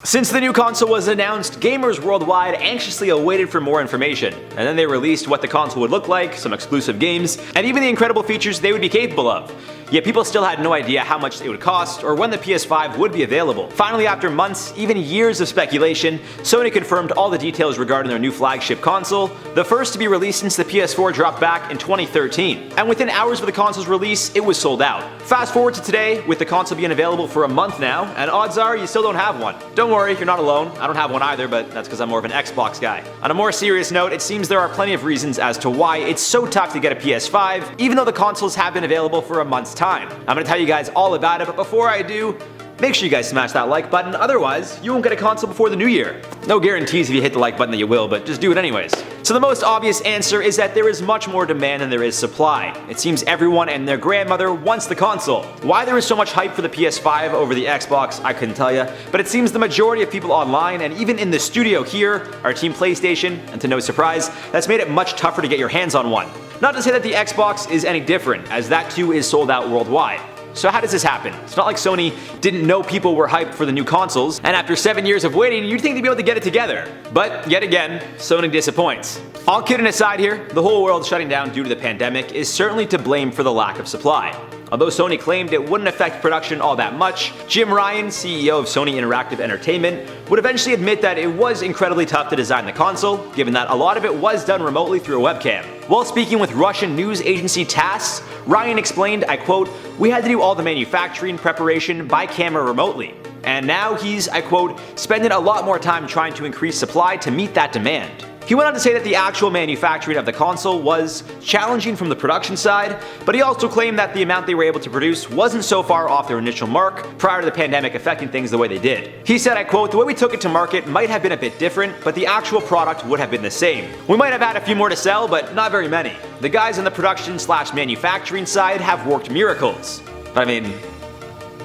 Since the new console was announced, gamers worldwide anxiously awaited for more information, and then they released what the console would look like, some exclusive games, and even the incredible features they would be capable of. Yet people still had no idea how much it would cost or when the PS5 would be available. Finally, after months, even years of speculation, Sony confirmed all the details regarding their new flagship console, the first to be released since the PS4 dropped back in 2013. And within hours of the console's release, it was sold out. Fast forward to today, with the console being available for a month now, and odds are you still don't have one. Don't worry, you're not alone. I don't have one either, but that's because I'm more of an Xbox guy. On a more serious note, it seems there are plenty of reasons as to why it's so tough to get a PS5, even though the consoles have been available for a month's time. I'm gonna tell you guys all about it, but before I do, make sure you guys smash that like button, otherwise you won't get a console before the new year. No guarantees if you hit the like button that you will, but just do it anyways. So the most obvious answer is that there is much more demand than there is supply. It seems everyone and their grandmother wants the console. Why there is so much hype for the PS5 over the Xbox, I couldn't tell you, but it seems the majority of people online and even in the studio here are Team PlayStation, and to no surprise, that's made it much tougher to get your hands on one. Not to say that the Xbox is any different, as that too is sold out worldwide. So how does this happen? It's not like Sony didn't know people were hyped for the new consoles, and after 7 years of waiting, you'd think they'd be able to get it together. But yet again, Sony disappoints. All kidding aside here, the whole world shutting down due to the pandemic is certainly to blame for the lack of supply. Although Sony claimed it wouldn't affect production all that much, Jim Ryan, CEO of Sony Interactive Entertainment, would eventually admit that it was incredibly tough to design the console, given that a lot of it was done remotely through a webcam. While speaking with Russian news agency TASS, Ryan explained, I quote, "We had to do all the manufacturing preparation by camera remotely. And now he's, I quote, spending a lot more time trying to increase supply to meet that demand." He went on to say that the actual manufacturing of the console was challenging from the production side, but he also claimed that the amount they were able to produce wasn't so far off their initial mark prior to the pandemic affecting things the way they did. He said, I quote, "The way we took it to market might have been a bit different, but the actual product would have been the same. We might have had a few more to sell, but not very many. The guys on the production/manufacturing side have worked miracles." I mean,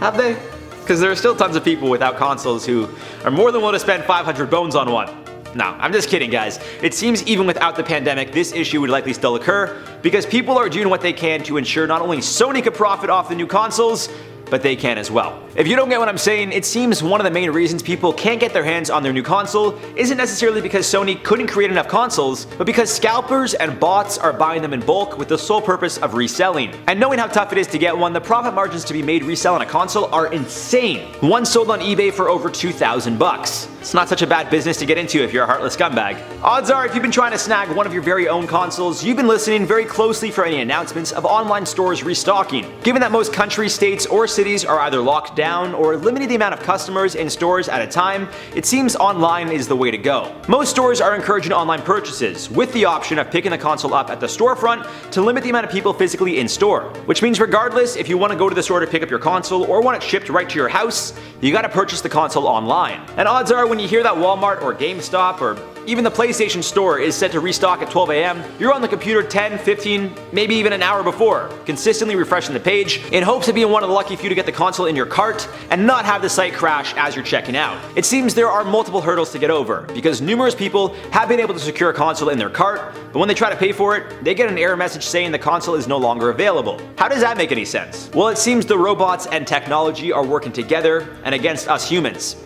have they? Because there are still tons of people without consoles who are more than willing to spend 500 bones on one. No, I'm just kidding, guys. It seems even without the pandemic, this issue would likely still occur because people are doing what they can to ensure not only Sony could profit off the new consoles, but they can as well. If you don't get what I'm saying, it seems one of the main reasons people can't get their hands on their new console isn't necessarily because Sony couldn't create enough consoles, but because scalpers and bots are buying them in bulk with the sole purpose of reselling. And knowing how tough it is to get one, the profit margins to be made reselling a console are insane. One sold on eBay for over $2,000. It's not such a bad business to get into if you're a heartless scumbag. Odds are, if you've been trying to snag one of your very own consoles, you've been listening very closely for any announcements of online stores restocking. Given that most countries, states, or cities are either locked down or limiting the amount of customers in stores at a time, it seems online is the way to go. Most stores are encouraging online purchases, with the option of picking the console up at the storefront to limit the amount of people physically in store. Which means regardless if you want to go to the store to pick up your console or want it shipped right to your house, you gotta purchase the console online. And odds are when you hear that Walmart or GameStop or even the PlayStation Store is set to restock at 12 a.m., you're on the computer 10, 15, maybe even an hour before, consistently refreshing the page in hopes of being one of the lucky few to get the console in your cart and not have the site crash as you're checking out. It seems there are multiple hurdles to get over, because numerous people have been able to secure a console in their cart, but when they try to pay for it, they get an error message saying the console is no longer available. How does that make any sense? Well, it seems the robots and technology are working together and against us humans.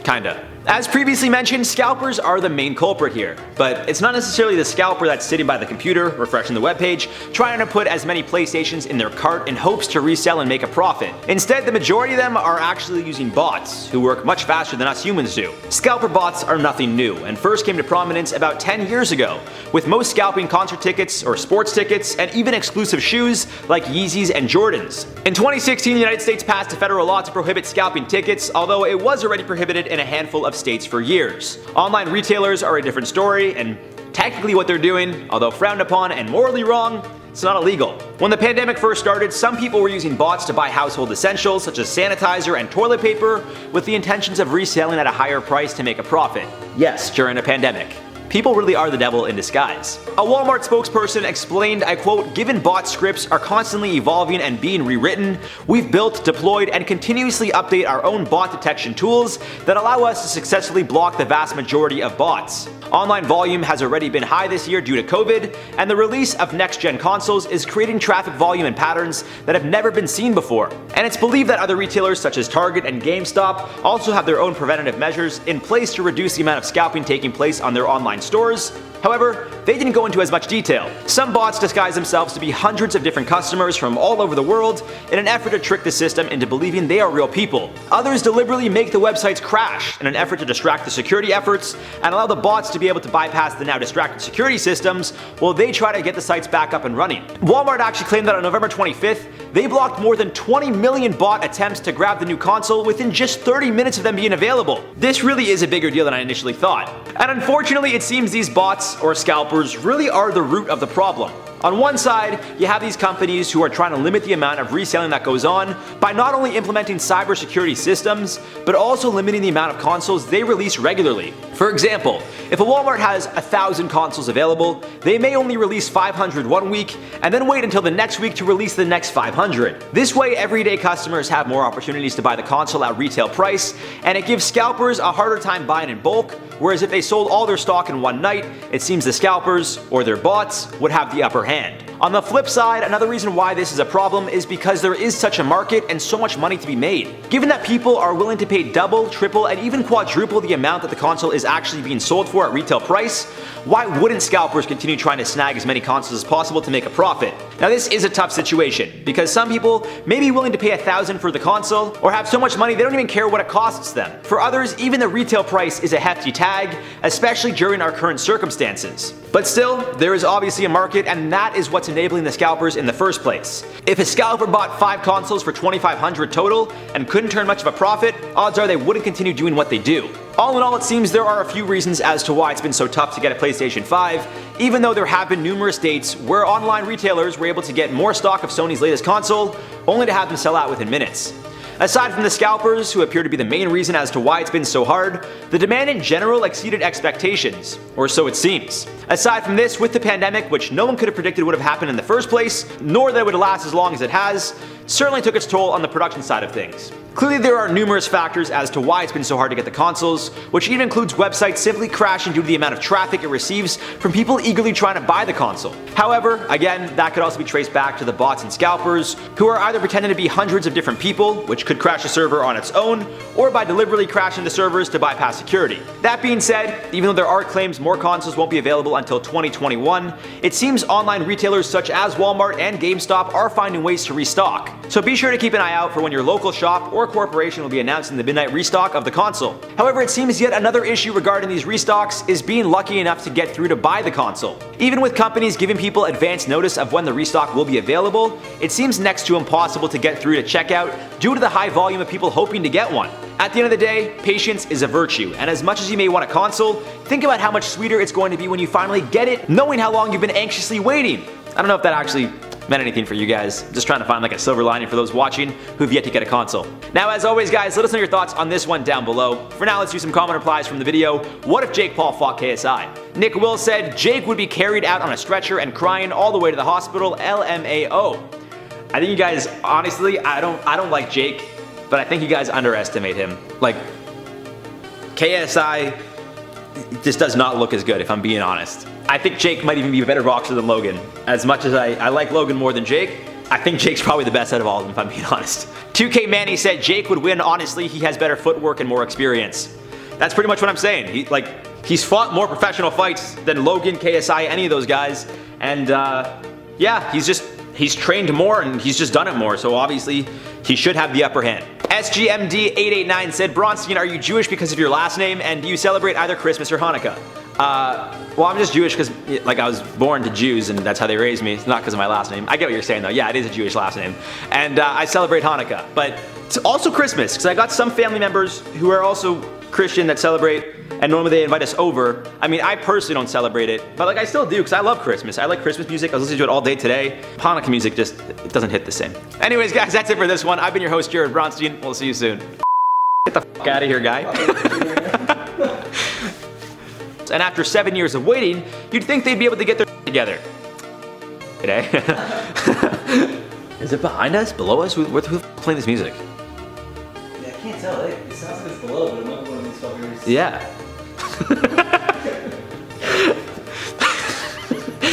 Kinda. As previously mentioned, scalpers are the main culprit here, but it's not necessarily the scalper that's sitting by the computer, refreshing the webpage, trying to put as many PlayStations in their cart in hopes to resell and make a profit. Instead, the majority of them are actually using bots, who work much faster than us humans do. Scalper bots are nothing new, and first came to prominence about 10 years ago, with most scalping concert tickets or sports tickets, and even exclusive shoes like Yeezys and Jordans. In 2016, the United States passed a federal law to prohibit scalping tickets, although it was already prohibited in a handful of states for years. Online retailers are a different story, and technically what they're doing, although frowned upon and morally wrong, it's not illegal. When the pandemic first started, some people were using bots to buy household essentials such as sanitizer and toilet paper with the intentions of reselling at a higher price to make a profit. Yes, during a pandemic. people really are the devil in disguise. A Walmart spokesperson explained, I quote, "Given bot scripts are constantly evolving and being rewritten, we've built, deployed, and continuously update our own bot detection tools that allow us to successfully block the vast majority of bots. Online volume has already been high this year due to COVID, and the release of next-gen consoles is creating traffic volume and patterns that have never been seen before." And it's believed that other retailers such as Target and GameStop also have their own preventative measures in place to reduce the amount of scalping taking place on their online stores. However, they didn't go into as much detail. Some bots disguise themselves to be hundreds of different customers from all over the world in an effort to trick the system into believing they are real people. Others deliberately make the websites crash in an effort to distract the security efforts and allow the bots to be able to bypass the now distracted security systems while they try to get the sites back up and running. Walmart actually claimed that on November 25th, they blocked more than 20 million bot attempts to grab the new console within just 30 minutes of them being available. This really is a bigger deal than I initially thought. And unfortunately, it seems these bots, or scalpers, really are the root of the problem. On one side, you have these companies who are trying to limit the amount of reselling that goes on by not only implementing cybersecurity systems, but also limiting the amount of consoles they release regularly. For example, if a Walmart has 1,000 consoles available, they may only release 500 one week and then wait until the next week to release the next 500. This way, everyday customers have more opportunities to buy the console at retail price, and it gives scalpers a harder time buying in bulk, whereas if they sold all their stock in one night, it seems the scalpers, or their bots, would have the upper hand. On the flip side, another reason why this is a problem is because there is such a market and so much money to be made. Given that people are willing to pay double, triple, and even quadruple the amount that the console is actually being sold for at retail price, why wouldn't scalpers continue trying to snag as many consoles as possible to make a profit? Now this is a tough situation, because some people may be willing to pay $1,000 for the console, or have so much money they don't even care what it costs them. For others, even the retail price is a hefty tag, especially during our current circumstances. But still, there is obviously a market, and that is what's enabling the scalpers in the first place. If a scalper bought 5 consoles for $2,500 total and couldn't turn much of a profit, odds are they wouldn't continue doing what they do. All in all, it seems there are a few reasons as to why it's been so tough to get a PlayStation 5, even though there have been numerous dates where online retailers were able to get more stock of Sony's latest console, only to have them sell out within minutes. Aside from the scalpers, who appear to be the main reason as to why it's been so hard, the demand in general exceeded expectations, or so it seems. Aside from this, with the pandemic, which no one could have predicted would have happened in the first place, nor that it would last as long as it has, certainly took its toll on the production side of things. Clearly there are numerous factors as to why it's been so hard to get the consoles, which even includes websites simply crashing due to the amount of traffic it receives from people eagerly trying to buy the console. However, again, that could also be traced back to the bots and scalpers, who are either pretending to be hundreds of different people, which could crash a server on its own, or by deliberately crashing the servers to bypass security. That being said, even though there are claims more consoles won't be available until 2021, it seems online retailers such as Walmart and GameStop are finding ways to restock. So be sure to keep an eye out for when your local shop or corporation will be announcing the midnight restock of the console. However, it seems yet another issue regarding these restocks is being lucky enough to get through to buy the console. Even with companies giving people advance notice of when the restock will be available, it seems next to impossible to get through to checkout due to the high volume of people hoping to get one. At the end of the day, patience is a virtue, and as much as you may want a console, think about how much sweeter it's going to be when you finally get it, knowing how long you've been anxiously waiting. I don't know if that actually meant anything for you guys. Just trying to find like a silver lining for those watching who've yet to get a console. Now, as always guys, let us know your thoughts on this one down below. For now, let's do some comment replies from the video. What if Jake Paul fought KSI? Nick Will said, Jake would be carried out on a stretcher and crying all the way to the hospital, LMAO. I think you guys, honestly, I don't like Jake, but I think you guys underestimate him. Like, KSI just does not look as good, if I'm being honest. I think Jake might even be a better boxer than Logan. As much as I like Logan more than Jake, I think Jake's probably the best out of all of them, if I'm being honest. 2K Manny said Jake would win, honestly, he has better footwork and more experience. That's pretty much what I'm saying. He's fought more professional fights than Logan, KSI, any of those guys. And yeah, he's trained more and he's just done it more, so obviously he should have the upper hand. SGMD889 said, Bronstein, are you Jewish because of your last name, and do you celebrate either Christmas or Hanukkah? Well, I'm just Jewish because, like, I was born to Jews and that's how they raised me. It's not because of my last name. I get what you're saying though. Yeah, it is a Jewish last name. And I celebrate Hanukkah, but it's also Christmas because I got some family members who are also Christian that celebrate, and normally they invite us over. I mean, I personally don't celebrate it, but like I still do because I love Christmas. I like Christmas music. I was listening to it all day today. Hanukkah music just, it doesn't hit the same. Anyways guys, that's it for this one. I've been your host, Jared Bronstein. We'll see you soon. Get the fuck out of here, guy. And after 7 years of waiting, you'd think they'd be able to get their together. Today. Is it behind us? Below us? Who's playing this music? Yeah, I can't tell. It sounds like it's below, but it might be one of these fuckers. Yeah.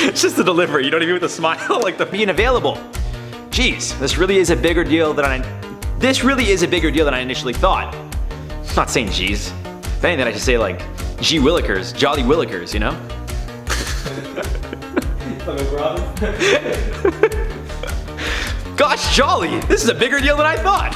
It's just the delivery. You don't even with a smile, like the being available. Jeez, this really is a bigger deal than I initially thought. I'm not saying geez. If anything, I should say like gee willikers, jolly willikers, you know? Gosh, jolly! This is a bigger deal than I thought!